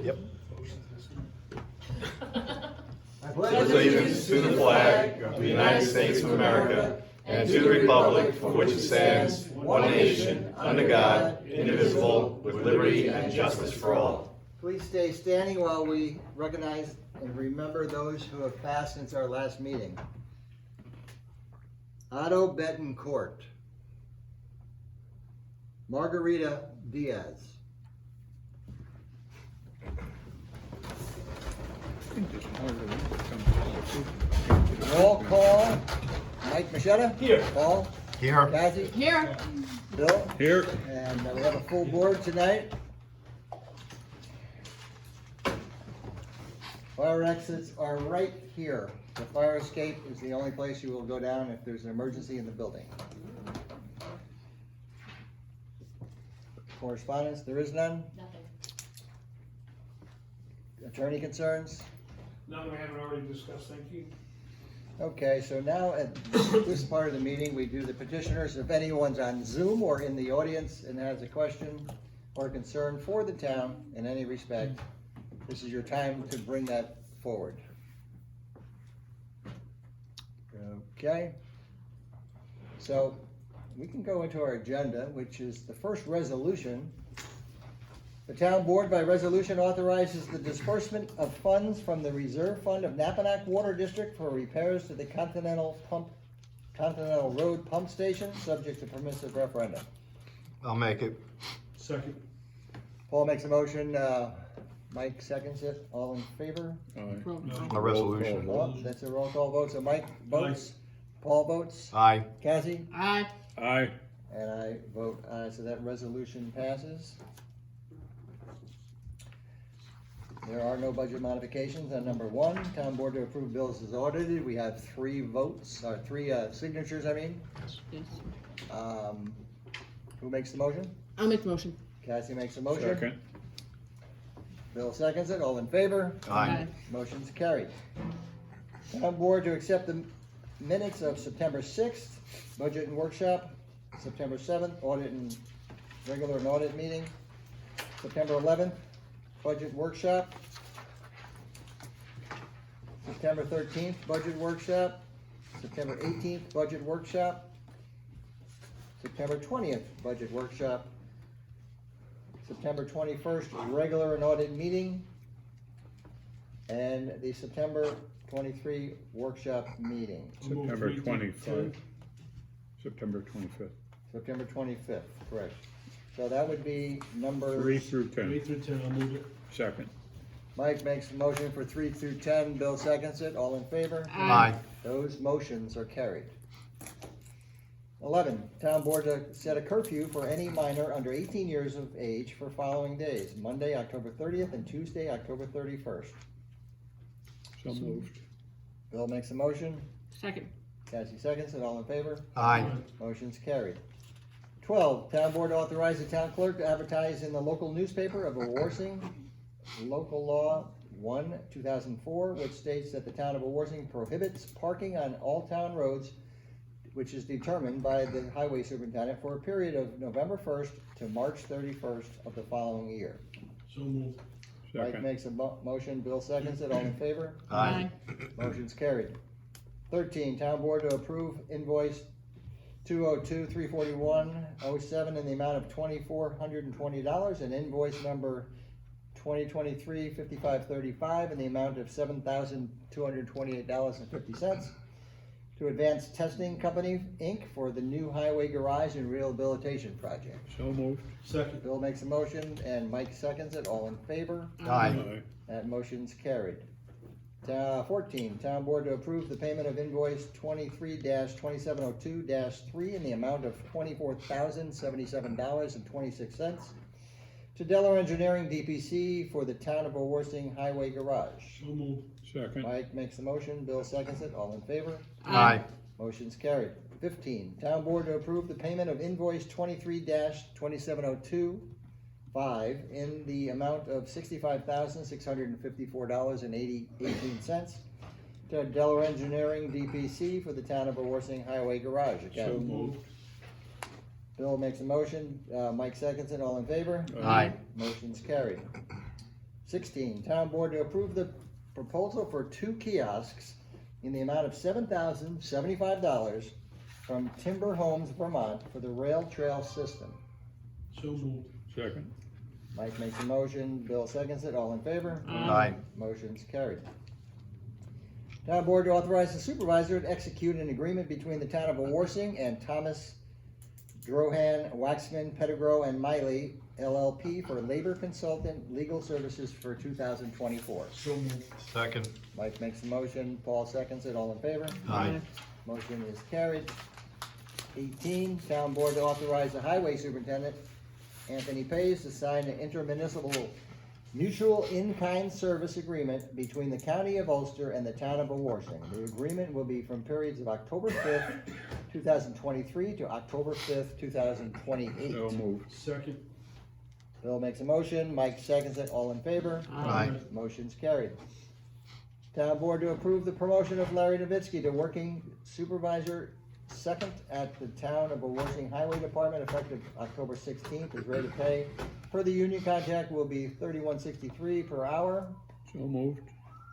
Yep. I pledge allegiance to the flag of the United States of America and to the republic for which it stands, one nation, under God, indivisible, with liberty and justice for all. Please stay standing while we recognize and remember those who have passed since our last meeting. Otto Betancourt, Margarita Diaz, roll call, Mike Machetta? Here. Paul? Here. Kathy? Here. Bill? Here. And we have a full board tonight. Fire exits are right here. The fire escape is the only place you will go down if there's an emergency in the building. Correspondence, there is none. Nothing. Attorney concerns? None we haven't already discussed, thank you. Okay, so now at this part of the meeting, we do the petitioners. If anyone's on Zoom or in the audience and has a question or concern for the town in any respect, this is your time to bring that forward. Okay, so we can go into our agenda, which is the first resolution. The town board by resolution authorizes the disbursement of funds from the reserve fund of Nappaneck Water District for repairs to the Continental Road Pump Station, subject to permissive referendum. I'll make it. Second. Paul makes a motion, Mike seconds it, all in favor? A resolution. Oh, that's a roll call vote, so Mike votes, Paul votes, Aye. Cassie, Aye. Aye. and I vote aye, so that resolution passes. There are no budget modifications on number one. Town board to approve bills as audited. We have three votes, or three signatures, I mean. Yes. Who makes the motion? I'll make the motion. Cassie makes the motion. Second. Bill seconds it. All in favor? Aye. Motion's carried. Town board to accept the minutes of September 6th, budget and workshop, September 7th, audit and regular and audit meeting, September 11th, budget workshop, September 13th, budget workshop, September 18th, budget workshop, September 20th, budget workshop, September 21st, regular and audit meeting, and the September 23 workshop meeting, September 3 to 25th. 10. September 25th. September 25th, correct. So that would be number. 3 through 3 10. through 10, I'll move it. Second. Mike makes a motion for 3 through 10, Bill seconds it, all in favor? Aye. Those motions are carried. 11, town board to set a curfew for any minor under 18 years of age for following days, Monday, October 30th, and Tuesday, October 31st. So moved. Bill makes a motion, Second. Cassie seconds it, all in favor? Aye. Motion's carried. 12, town board to authorize the town clerk to advertise in the local newspaper of Wawarsing, local law 1/2004, which states that the town of Wawarsing prohibits parking on all town roads, which is determined by the highway superintendent for a period of November 1st to March 31st of the following year. So moved. Mike Second. makes a motion, Bill seconds it, all in favor? Aye. Motion's carried. 13, town board to approve invoice 202-341-07 in the amount of $2,420 and invoice number 2023-5535 in the amount of $7,228.50 to Advanced Testing Company, Inc. for the new highway garage and rehabilitation project. So moved. Second. Bill makes a motion and Mike seconds it, all in favor? Aye. That motion's carried. 14, town board to approve the payment of invoice 23-2702-3 in the amount of $24,077.26 to Delaware Engineering DPC for the town of Wawarsing Highway Garage. So moved. Second. Mike makes the motion, Bill seconds it, all in favor? Aye. Motion's carried. 15, town board to approve the payment of invoice 23-2702-5 in the amount of $65,654.18 to Delaware Engineering DPC for the town of Wawarsing Highway Garage. So Again, moved. Bill makes a motion, Mike seconds it, all in favor? Aye. Motion's carried. 16, town board to approve the proposal for 2 kiosks in the amount of $7,075 from Timber Homes Vermont for the rail trail system. So moved. Second. Mike makes a motion, Bill seconds it, all in favor? Aye. Motion's carried. Town board to authorize the supervisor to execute an agreement between the town of Wawarsing and Thomas Drohan, Waxman, Pettigrew, and Miley LLP for labor consultant legal services for 2024. So moved. Second. Mike makes the motion, Paul seconds it, all in favor? Aye. Motion is carried. 18, town board to authorize the highway superintendent, Anthony Pays, to sign an intermunicipal mutual in-kind service agreement between the county of Ulster and the town of Wawarsing. The agreement will be from periods of October 5th, 2023 to October 5th, 2028. So moved. Second. Bill makes a motion, Mike seconds it, all in favor? Aye. Motion's carried. Town board to approve the promotion of Larry Novitsky to working supervisor second at the town of Wawarsing Highway Department effective October 16th. His rate of pay per the union contract will be $31.63 per hour. So moved.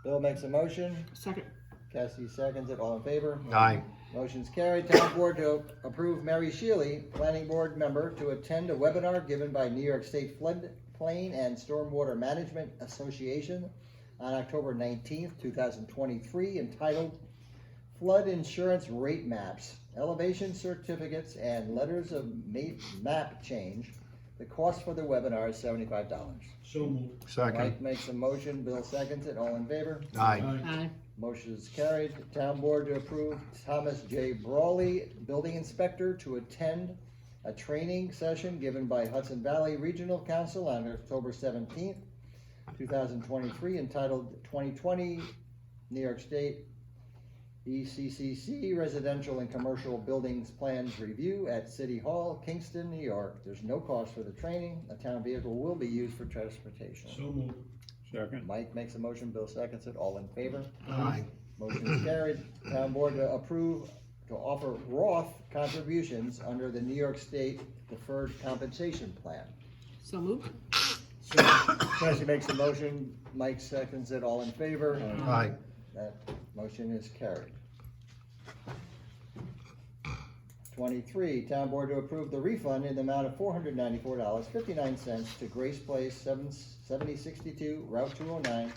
Bill makes a motion, Second. Cassie seconds it, all in favor? Aye. Motion's carried. Town board to approve Mary Shealy, planning board member, to attend a webinar given by New York State Floodplain and Stormwater Management Association on October 19th, 2023, entitled Flood Insurance Rate Maps, Elevation Certificates, and Letters of Map Change. The cost for the webinar is $75. So moved. Second. Mike makes a motion, Bill seconds it, all in favor? Aye. Aye. Motion is carried. Town board to approve Thomas J. Brawley, building inspector, to attend a training session given by Hudson Valley Regional Council on October 17th, 2023, entitled 2020 New York State ECCC Residential and Commercial Buildings Plans Review at City Hall, Kingston, New York. There's no cost for the training. A town vehicle will be used for transportation. So moved. Second. Mike makes a motion, Bill seconds it, all in favor? Aye. Motion is carried. Town board to approve, to offer Roth contributions under the New York State Deferred Compensation Plan. So moved. Cassie makes a motion, Mike seconds it, all in favor? Aye. That motion is carried. 23, town board to approve the refund in the amount of $494.59 to Grace Place, 7062 Route 209,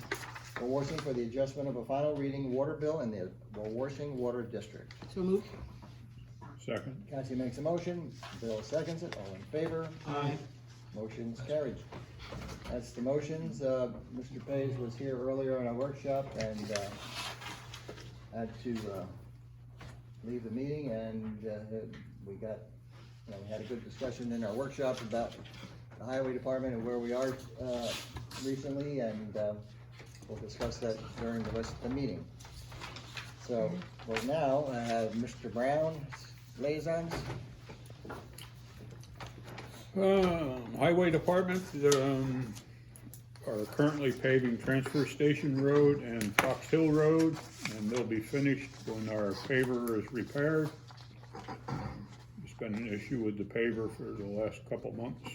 Wawarsing, for the adjustment of a final reading water bill in the Wawarsing Water District. So moved. Second. Cassie makes a motion, Bill seconds it, all in favor? Aye. Motion's carried. That's the motions. Mr. Pays was here earlier in our workshop and had to leave the meeting, and we got, we had a good discussion in our workshop about the highway department and where we are recently, and we'll discuss that during the rest of the meeting. So, right now, I have Mr. Brown, liaisons. Highway Department, are currently paving Transfer Station Road and Fox Hill Road, and they'll be finished when our paver is repaired. There's been an issue with the paver for the last couple months.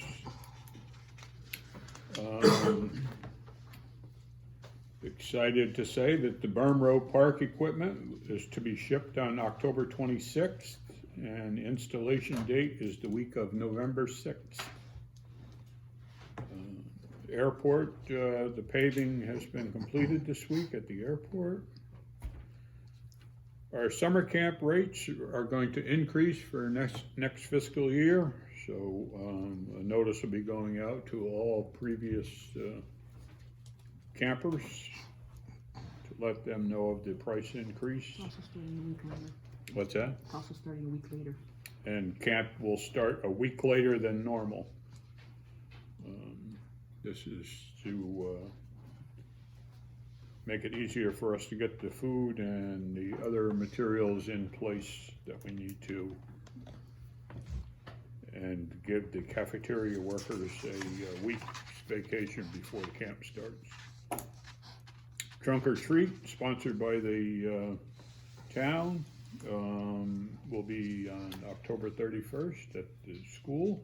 Excited to say that the Berm Road Park equipment is to be shipped on October 26th, and installation date is the week of November 6th. Airport, the paving has been completed this week at the airport. Our summer camp rates are going to increase for next fiscal year, so a notice will be going out to all previous campers to let them know of the price increase. Also starting a week later. What's that? Also starting a week later. And camp will start a week later than normal. This is to make it easier for us to get the food and the other materials in place that we need to, and give the cafeteria workers a week's vacation before the camp starts. Trunk or Treat, sponsored by the town, will be on October 31st at the school.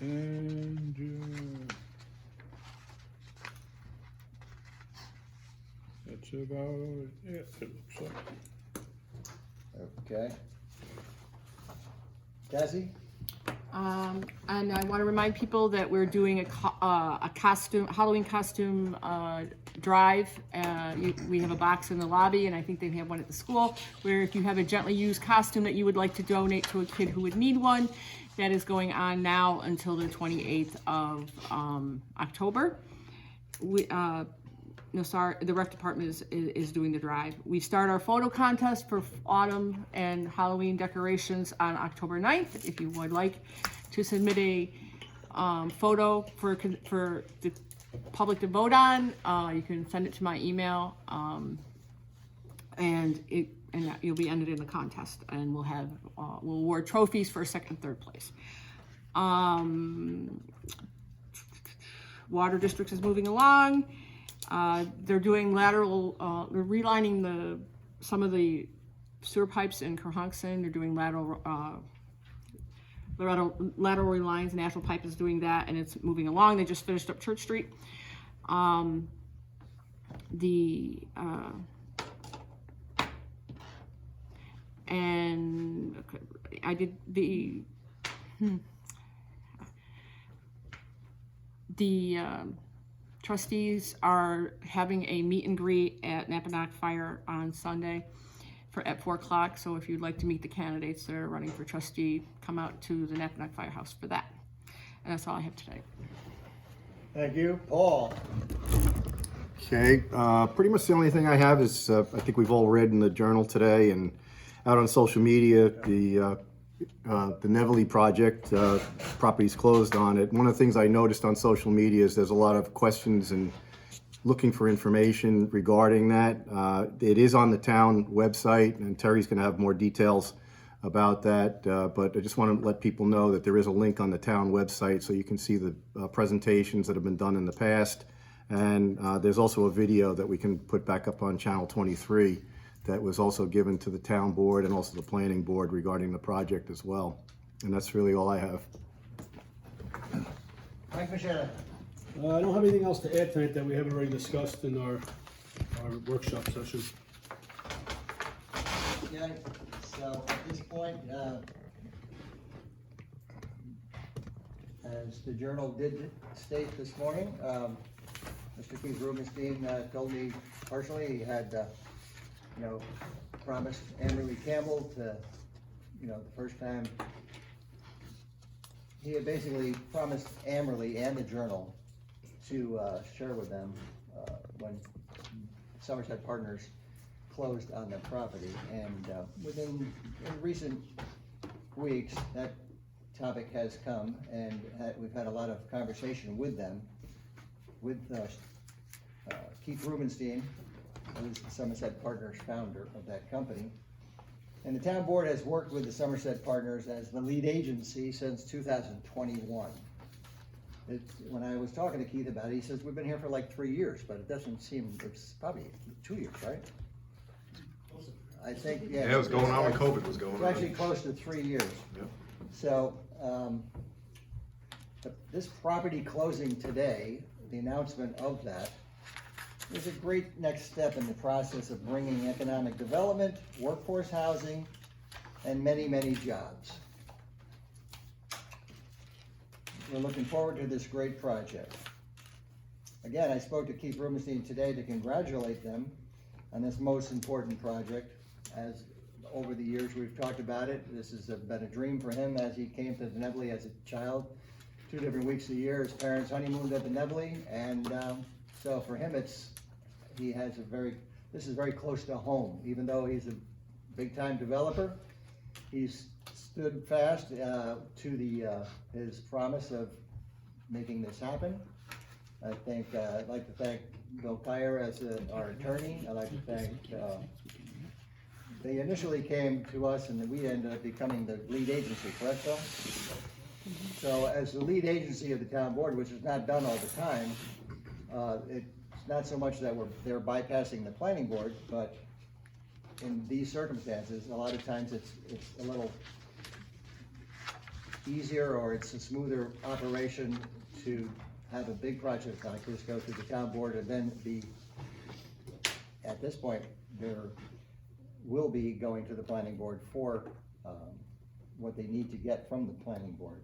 And about it, it looks like. Okay. Cassie? And I want to remind people that we're doing a costume, Halloween costume drive. We have a box in the lobby, and I think they have one at the school, where if you have a gently used costume that you would like to donate to a kid who would need one, that is going on now until the 28th of October. The rec department is doing the drive. We start our photo contest for autumn and Halloween decorations on October 9th. If you would like to submit a photo for the public to vote on, you can send it to my email, and you'll be entered in the contest, and we'll award trophies for second and third place. Water district is moving along. They're doing they're relining some of the sewer pipes in Kerhonkson. They're doing lateral relines. National Pipe is doing that, and it's moving along. They just finished up Church Street. And I did the trustees are having a meet and greet at Napanock Fire on Sunday at 4 o'clock. So if you'd like to meet the candidates that are running for trustee, come out to the Napanock Firehouse for that. And that's all I have today. Thank you. Paul? Okay, pretty much the only thing I have is, I think we've all read in the journal today and out on social media, the Neville project, property's closed on it. One of the things I noticed on social media is there's a lot of questions and looking for information regarding that. It is on the town website, and Terry's gonna have more details about that, but I just want to let people know that there is a link on the town website so you can see the presentations that have been done in the past. And there's also a video that we can put back up on channel 23 that was also given to the town board and also the planning board regarding the project as well. And that's really all I have. Mike Machetta? I don't have anything else to add tonight that we haven't already discussed in our workshop session. Yeah, so at this point, as the journal did state this morning, Mr. Keith Rubenstein told me personally he had, promised Amberly Campbell to, the first time, he had basically promised Amberly and the journal to share with them when Somerset Partners closed on the property, and in recent weeks that topic has come, and we've had a lot of conversation with them, with Keith Rubenstein, who is the Somerset Partners founder of that company. And the town board has worked with the Somerset Partners as the lead agency since 2021. When I was talking to Keith about it, he says, we've been here for like 3 years, but it doesn't seem, it's probably 2 years, right? I think, yeah. Yeah, it was going on when COVID was going It's on. actually close to 3 years. Yep. So, this property closing today, the announcement of that, is a great next step in the process of bringing economic development, workforce housing, and many, many jobs. We're looking forward to this great project. Again, I spoke to Keith Rubenstein today to congratulate them on this most important project. As over the years we've talked about it, this has been a dream for him as he came to the Neville as a child. 2 different weeks a year, his parents honeymooned at the Neville, and so for him this is very close to home. Even though he's a big-time developer, he's stood fast to his promise of making this happen. I think I'd like to thank Bill Kyer as our attorney. I'd like to thank, they initially came to us and we ended up becoming the lead agency, correct, Bill? So as the lead agency of the town board, which is not done all the time, it's not so much that they're bypassing the planning board, but in these circumstances, a lot of times it's a little easier, or it's a smoother operation to have a big project like this go through the town board and then be at this point, there will be going to the planning board for, what they need to get from the planning board.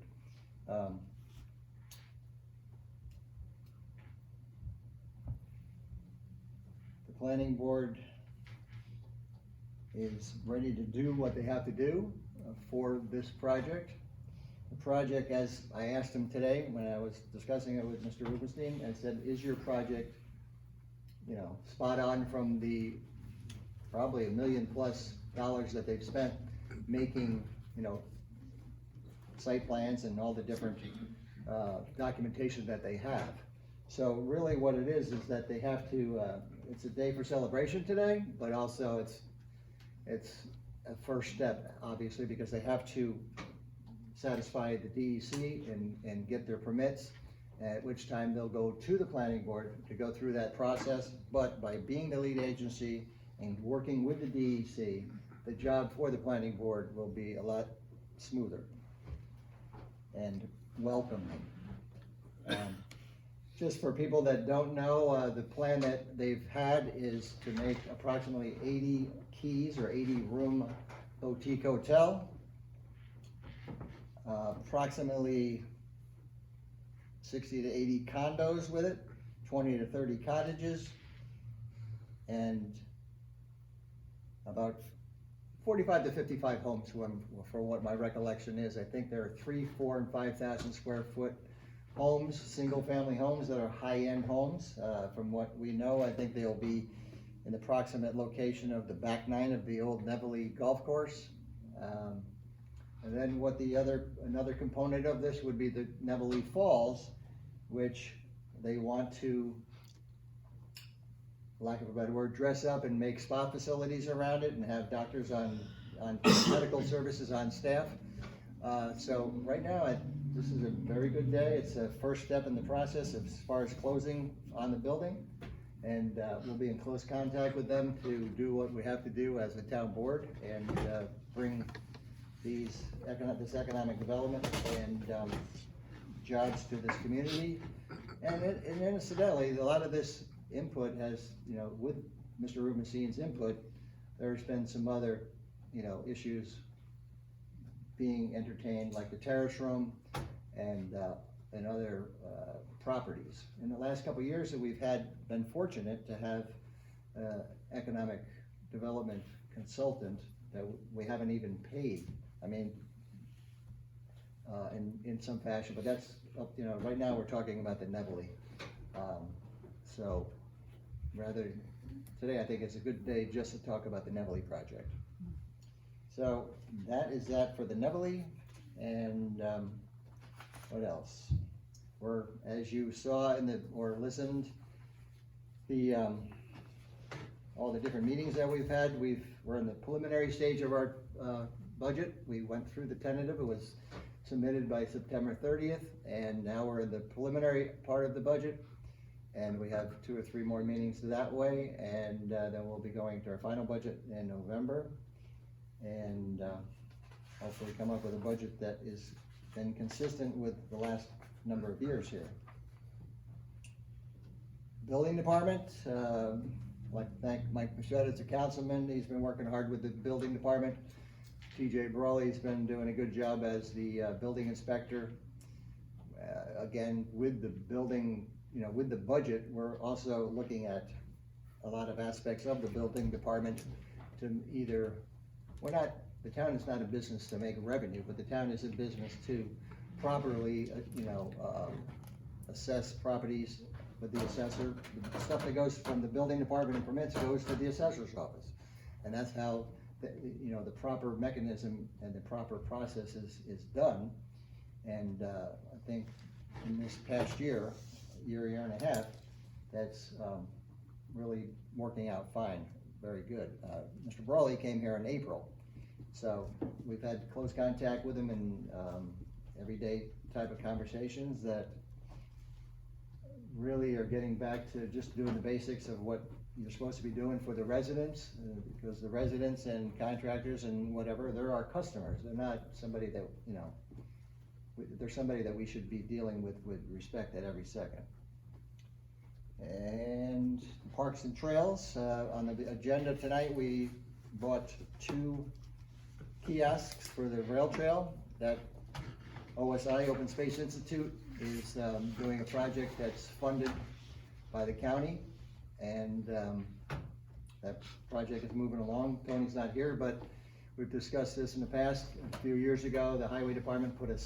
The planning board is ready to do what they have to do for this project. The project, as I asked him today, when I was discussing it with Mr. Rubenstein, I said, is your project, spot on from the probably $1 million+ that they've spent making, site plans and all the different, documentation that they have. So really what it is that they have to, it's a day for celebration today, but also it's a first step, obviously, because they have to satisfy the DEC and get their permits, at which time they'll go to the planning board to go through that process. But by being the lead agency and working with the DEC, the job for the planning board will be a lot smoother and welcoming. Just for people that don't know, the plan that they've had is to make approximately 80 keys or 80 room boutique hotel. Approximately 60 to 80 condos with it, 20 to 30 cottages, and about 45 to 55 homes for what my recollection is. I think there are 3, 4, and 5,000 square foot homes, single family homes that are high-end homes. From what we know, I think they'll be in the proximate location of the back 9 of the old Nevele Golf Course. And then another component of this would be the Nevele Falls, which they want to, lack of a better word, dress up and make spa facilities around it and have doctors on medical services on staff. So right now, this is a very good day. It's a first step in the process as far as closing on the building. And we'll be in close contact with them to do what we have to do as a town board and bring this economic development and jobs to this community. And incidentally, a lot of this input has, with Mr. Rubenstein's input, there's been some other, issues being entertained, like the terrace room and other properties. In the last couple of years that we've been fortunate to have economic development consultant that we haven't even paid. I mean, in some fashion, but that's, right now we're talking about the Nevele. So today I think it's a good day just to talk about the Nevele project. So that is that for the Nevele. And what else? As you saw or listened, all the different meetings that we've had, we're in the preliminary stage of our budget. We went through the tentative. It was submitted by September 30th, and now we're in the preliminary part of the budget, and we have 2 or 3 more meetings that way, and then we'll be going to our final budget in November, and hopefully come up with a budget that is been consistent with the last number of years here. Building department, I'd like to thank Mike Machette as a councilman. He's been working hard with the building department. TJ Brawley's been doing a good job as the building inspector. Again, with the building, with the budget, we're also looking at a lot of aspects of the building department to the town is not a business to make revenue, but the town is a business to properly, assess properties with the assessor. The stuff that goes from the building department and permits goes to the assessor's office. And that's how the proper mechanism and the proper process is done. And I think in this past year and a half, that's really working out fine, very good. Mr. Brawley came here in April, so we've had close contact with him and everyday type of conversations that really are getting back to just doing the basics of what you're supposed to be doing for the residents, because the residents and contractors and whatever, they're our customers. They're not somebody that, they're somebody that we should be dealing with respect at every second. And Parks and Trails, on the agenda tonight, we bought 2 kiosks for the rail trail. That OSI, Open Space Institute, is doing a project that's funded by the county, and that project is moving along. Tony's not here, but we've discussed this in the past. A few years ago, the highway department put a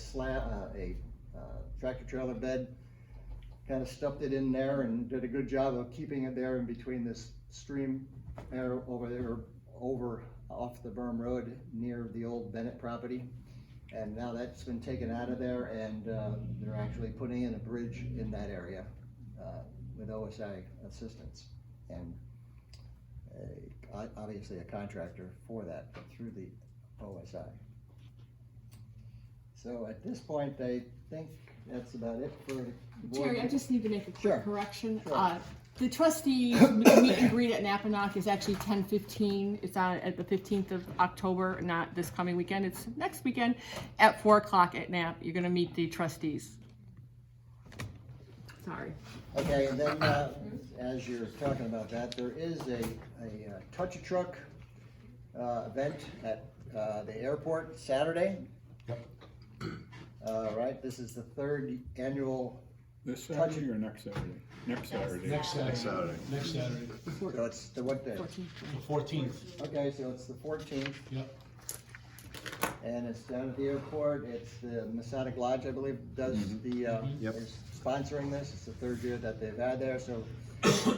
tractor trailer bed, kind of stuffed it in there and did a good job of keeping it there in between this stream there over there, off the Berm Road near the old Bennett property. And now that's been taken out of there, and they're actually putting in a bridge in that area with OSI assistance. And obviously a contractor for that, but through the OSI. So at this point, I think that's about it for the board. Jerry, I just need to make a Sure. quick correction. Sure. The trustees meet and greet at Napanock is actually 10:15. It's on at the 15th of October, not this coming weekend. It's next weekend at 4 o'clock at Nap. You're gonna meet the trustees. Sorry. Okay, and then, as you're talking about that, there is a touch a truck, event at, the airport Saturday. Right, this is the 3rd annual, This Saturday or next Saturday? Next Saturday. Next Saturday. Next Saturday, so it's the what day? 14th. the 14th. Okay, so it's the 14th, Yep. and it's down at the airport. It's the Masonic Lodge, I believe, does Yep. is sponsoring this. It's the 3rd year that they've had there, so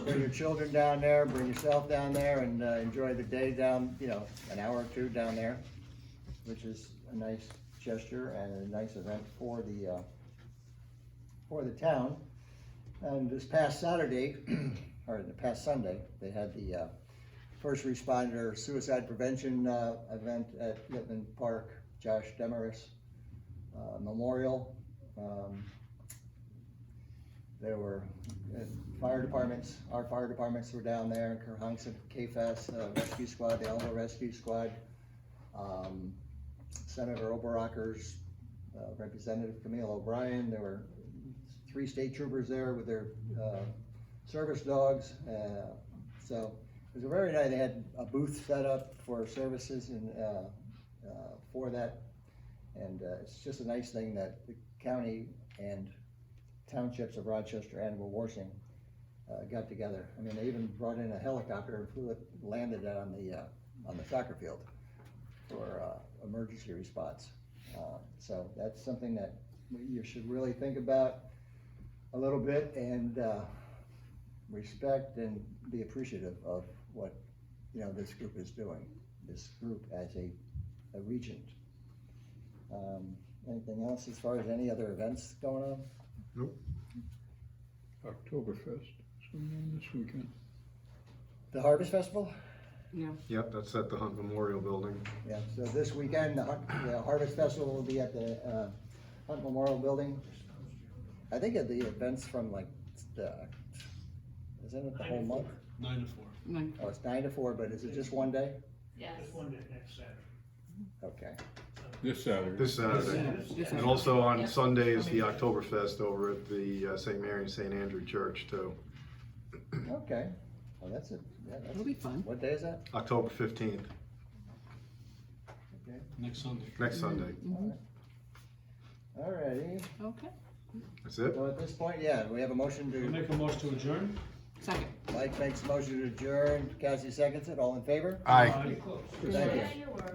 bring your children down there, bring yourself down there, and enjoy the day down, an hour or 2 down there, which is a nice gesture and a nice event for the town. And this past Saturday, or the past Sunday, they had the first responder suicide prevention event at Littman Park, Josh Demarest Memorial. There were fire departments, our fire departments were down there, Kerhonkson, KFAS, Rescue Squad, the Elmo Rescue Squad, Senator Oberacker's Representative Camille O'Brien. There were 3 state troopers there with their service dogs. So it was a very nice, they had a booth set up for services and for that. And it's just a nice thing that the county and townships of Rochester and Wawarsing got together. I mean, they even brought in a helicopter and flew it, landed it on the soccer field for emergency response. So that's something that you should really think about a little bit and respect and be appreciative of what this group is doing. This group as a regent. Anything else as far as any other events going on? Nope. Oktoberfest is going on this weekend. The Harvest Festival? Yeah. Yep, that's at the Hunt Memorial Building. Yeah, so this weekend, the Harvest Festival will be at the Hunt Memorial Building. I think the events from isn't it the whole month? 9 to 4. Oh, it's 9 to 4, but is it just one day? Yes. One day next Saturday. Okay. This Saturday. This Saturday. And also on Sunday is the Oktoberfest over at the St. Mary and St. Andrew Church too. Okay. Well, that's it. Yeah, that's It'll be fun. What day is that? October 15th, Okay. Next Sunday. next Sunday. All righty. Okay. That's it? So at this point, yeah, we have a motion I'll to, make a motion to adjourn. Second. Mike makes a motion to adjourn, Cassie seconds it, all in favor? Aye. Thank you. Yeah, you were.